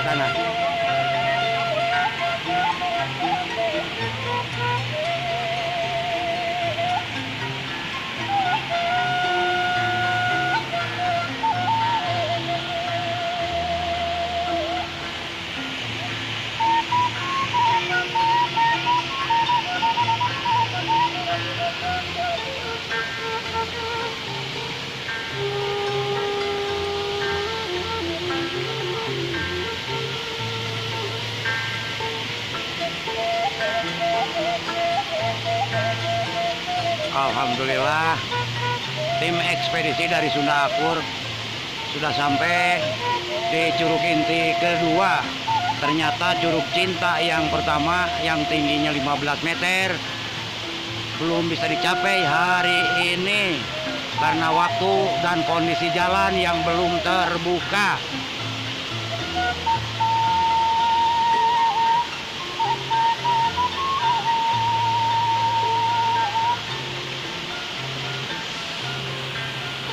sana. Alhamdulillah, tim ekspedisi dari Sunda Akur sudah sampai di Curug Inti kedua. Ternyata Curug Cinta yang pertama yang tingginya 15 meter belum bisa dicapai hari ini karena waktu dan kondisi jalan yang belum terbuka.